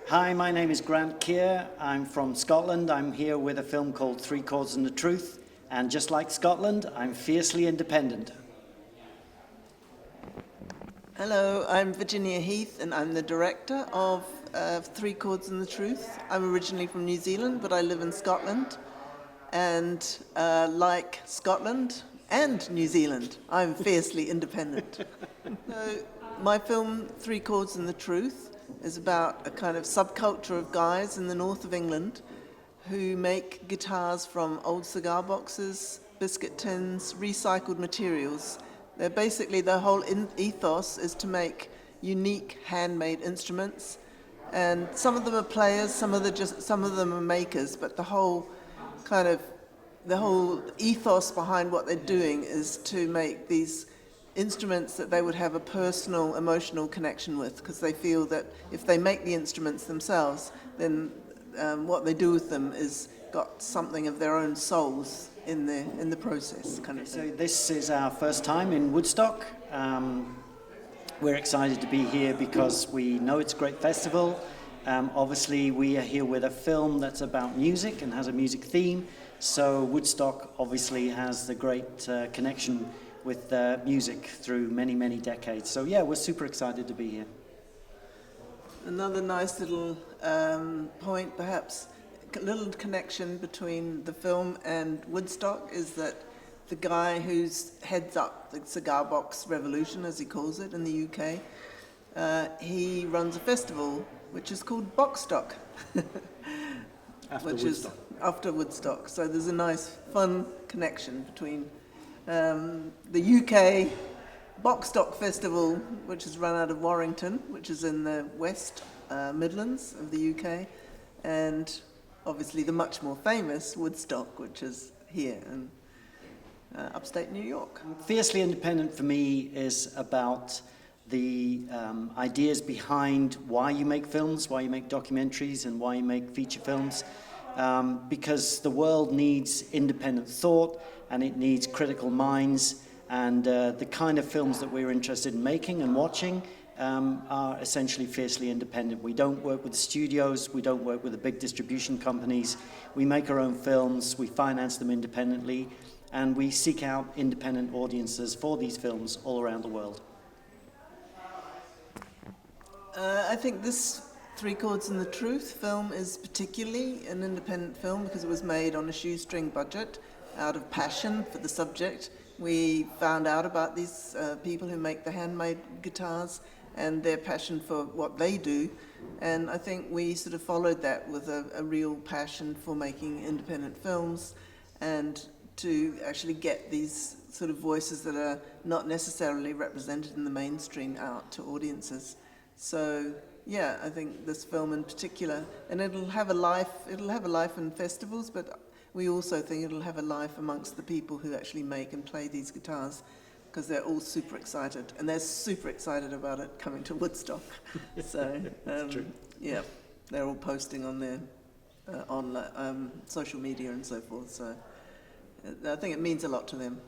Hi, my name is Grant Keir. I'm from Scotland. I'm here with a film called Three Chords and the Truth. And just like Scotland, I'm fiercely independent. Hello, I'm Virginia Heath, and I'm the director of Three Chords and the Truth. I'm originally from New Zealand, but I live in Scotland. And like Scotland and New Zealand, I'm fiercely independent. So my film, Three Chords and the Truth, is about a kind of subculture of guys in the north of England who make guitars from old cigar boxes, biscuit tins, recycled materials. They're basically, their whole ethos is to make unique handmade instruments. And some of them are players, some of them are makers, but the whole ethos behind what they're doing is to make these instruments that they would have a personal, emotional connection with, because they feel that if they make the instruments themselves, then what they do with them is got something of their own souls in the process, kind of thing. So this is our first time in Woodstock. We're excited to be here because we know it's a great festival. Obviously, we are here with a film that's about music and has a music theme. So Woodstock obviously has the great connection with music through many, many decades. So yeah, we're super excited to be here. Another nice little point, perhaps, a little connection between the film and Woodstock is that the guy who heads up the cigar box revolution, as he calls it in the UK, he runs a festival which is called Boxstock. After Woodstock. So there's a nice, fun connection between the UK Boxstock Festival, which is run out of Warrington, which is in the West Midlands of the UK, and obviously the much more famous Woodstock, which is here in upstate New York. Fiercely Independent for me is about the ideas behind why you make films, why you make documentaries, and why you make feature films. Because the world needs independent thought and it needs critical minds, and the kind of films that we're interested in making and watching are essentially fiercely independent. We don't work with the studios, we don't work with the big distribution companies. We make our own films, we finance them independently, and we seek out independent audiences for these films all around the world. I think this Three Chords and the Truth film is particularly an independent film because it was made on a shoestring budget out of passion for the subject. We found out about these people who make the handmade guitars and their passion for what they do, and I think we sort of followed that with a real passion for making independent films and to actually get these sort of voices that are not necessarily represented in the mainstream out to audiences. So yeah, I think this film in particular, and it'll have a life in festivals, but we also think it'll have a life amongst the people who actually make and play these guitars, because they're all super excited, and they're super excited about it coming to Woodstock. So yeah, they're all posting on their on social media and so forth. So I think it means a lot to them.